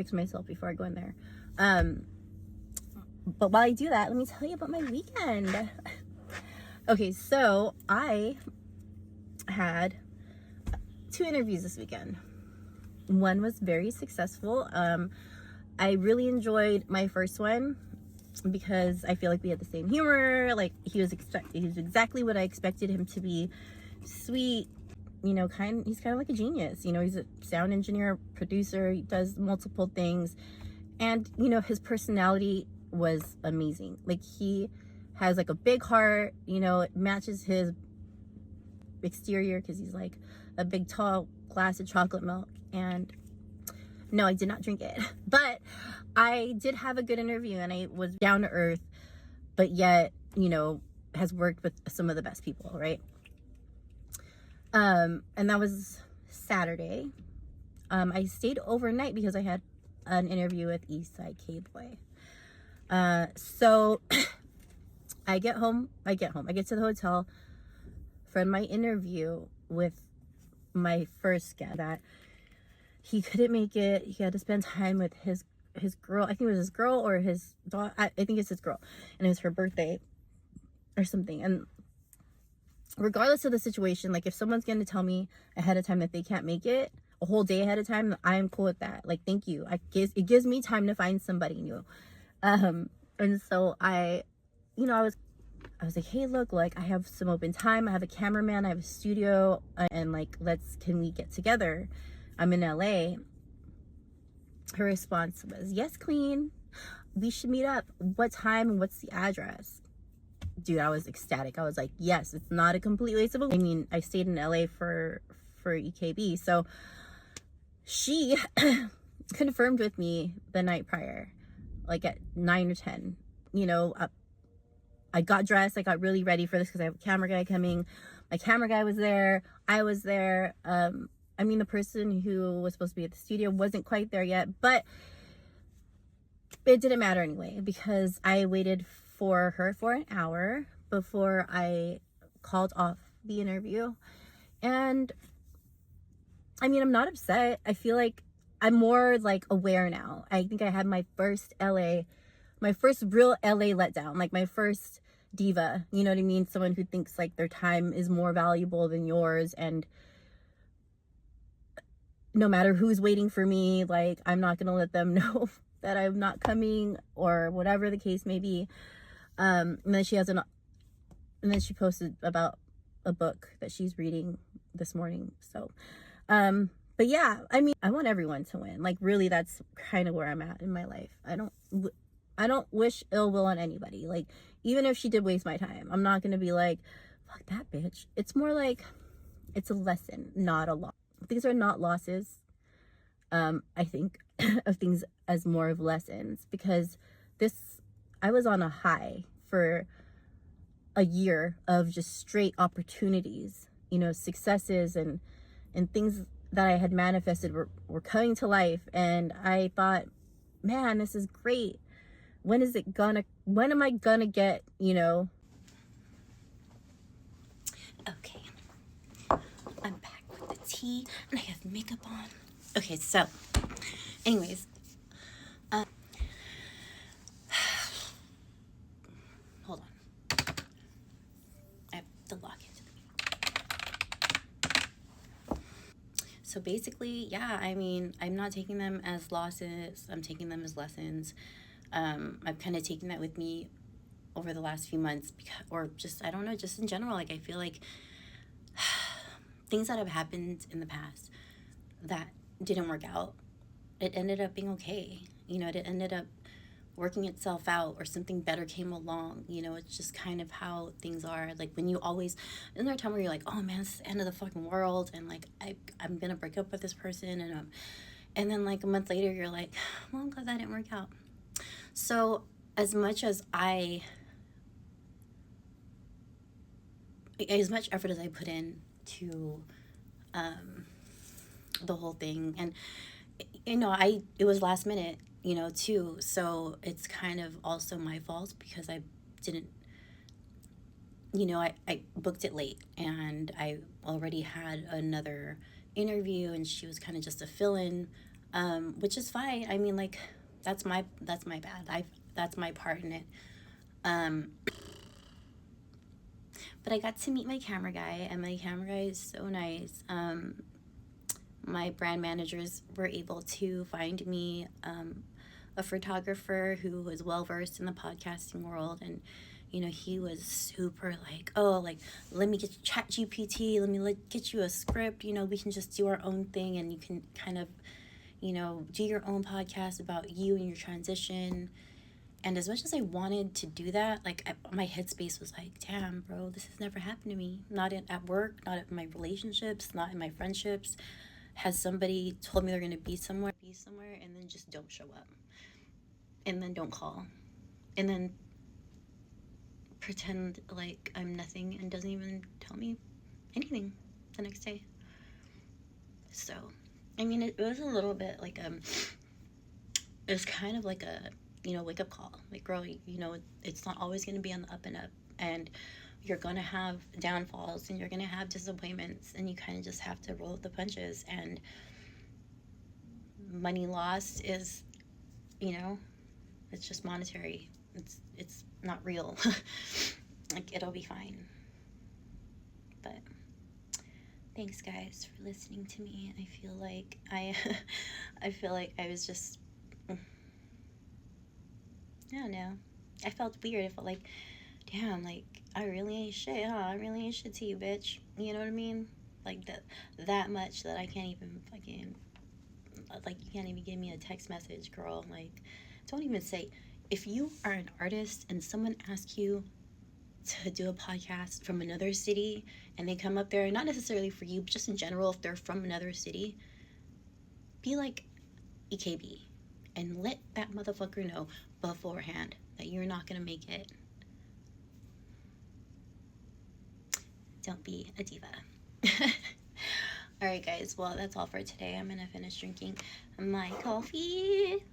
fix myself before I go in there. But while I do that, let me tell you about my weekend. Okay, so I had 2 interviews this weekend. One was very successful. I really enjoyed my first one because I feel like we had the same humor. Like he was exactly what I expected him to be. Sweet, you know, he's kind of like a genius. You know, he's a sound engineer, producer, he does multiple things. And, you know, his personality was amazing. Like he has like a big heart, you know, it matches his exterior because he's like a big tall glass of chocolate milk. And no, I did not drink it, but I did have a good interview, and I was down to earth, but yet, you know, has worked with some of the best people, right? And that was Saturday. I stayed overnight because I had an interview with Eastside K-Boy. So I get to the hotel from my interview with my first guest that he couldn't make it. He had to spend time with his girl. I think it was his girl or his daughter. I think it's his girl, and it was her birthday or something. And regardless of the situation, like if someone's going to tell me ahead of time that they can't make it a whole day ahead of time, I'm cool with that. Like, thank you. It gives me time to find somebody new. And so I was like, hey, look, like I have some open time. I have a cameraman, I have a studio, and like, can we get together? I'm in LA. Her response was, yes, queen, we should meet up. What time and what's the address? Dude, I was ecstatic. I was like, yes, it's not a complete waste of a... I mean, I stayed in LA for EKB. So she confirmed with me the night prior, like at 9 or 10, you know. I got dressed. I got really ready for this because I have a camera guy coming. My camera guy was there. I was there. I mean, the person who was supposed to be at the studio wasn't quite there yet, but it didn't matter anyway because I waited for her for an hour before I called off the interview. And I mean, I'm not upset. I feel like I'm more like aware now. I think I had my first real LA letdown, like my first diva, you know what I mean? Someone who thinks like their time is more valuable than yours, and no matter who's waiting for me, like I'm not gonna let them know that I'm not coming or whatever the case may be. And then she posted about a book that she's reading this morning. So, but yeah, I mean, I want everyone to win. Like really, that's kind of where I'm at in my life. I don't wish ill will on anybody. Like even if she did waste my time, I'm not gonna be like, fuck that bitch. It's more like it's a lesson, not a loss. These are not losses. I think of things as more of lessons, because I was on a high for a year of just straight opportunities, you know, successes and things that I had manifested were coming to life. And I thought, man, this is great. When am I gonna get, you know? Okay. I'm back with the tea and I have makeup on. Okay, so anyways, hold on. I have to lock it. So basically, yeah, I mean, I'm not taking them as losses. I'm taking them as lessons. I've kind of taken that with me over the last few months, or just, I don't know, just in general. Like, I feel like things that have happened in the past that didn't work out, it ended up being okay. You know, it ended up working itself out, or something better came along. You know, it's just kind of how things are. Like when isn't there a time where you're like, oh man, it's the end of the fucking world, and like I'm gonna break up with this person, and then like a month later you're like, well, I'm glad that didn't work out. So as much effort as I put in to the whole thing, and you know, it was last minute, you know, too, so it's kind of also my fault because I didn't, you know, I booked it late, and I already had another interview, and she was kind of just a fill-in. which is fine. I mean, like, that's my bad. That's my part in it. But I got to meet my camera guy, and my camera guy is so nice. My brand managers were able to find me a photographer who was well versed in the podcasting world, and he was super like, oh, like, let me get chat GPT, let me get you a script, we can just do our own thing, and you can kind of do your own podcast about you and your transition. And as much as I wanted to do that, like, my headspace was like, damn, bro, this has never happened to me. Not at work, not in my relationships, not in my friendships. Has somebody told me they're going to be somewhere, and then just don't show up. And then don't call. And then pretend like I'm nothing and doesn't even tell me anything the next day. So, I mean, it was a little bit like, it was kind of like a, wake up call. Like, girl, it's not always going to be on the up and up. And you're going to have downfalls and you're going to have disappointments. And you kind of just have to roll with the punches. And money lost is, it's just monetary. It's not real. Like, it'll be fine. But thanks, guys, for listening to me. I feel like I was just, I don't know. I felt weird. I felt like, damn, like, I really ain't shit, huh? I really ain't shit to you, bitch. You know what I mean? Like, that much that I can't even fucking, like, you can't even give me a text message, girl. Like, don't even say, if you are an artist and someone asks you to do a podcast from another city and they come up there, not necessarily for you, but just in general, if they're from another city, be like EKB and let that motherfucker know beforehand that you're not gonna make it. Don't be a diva. All right, guys, well, that's all for today. I'm gonna finish drinking my coffee.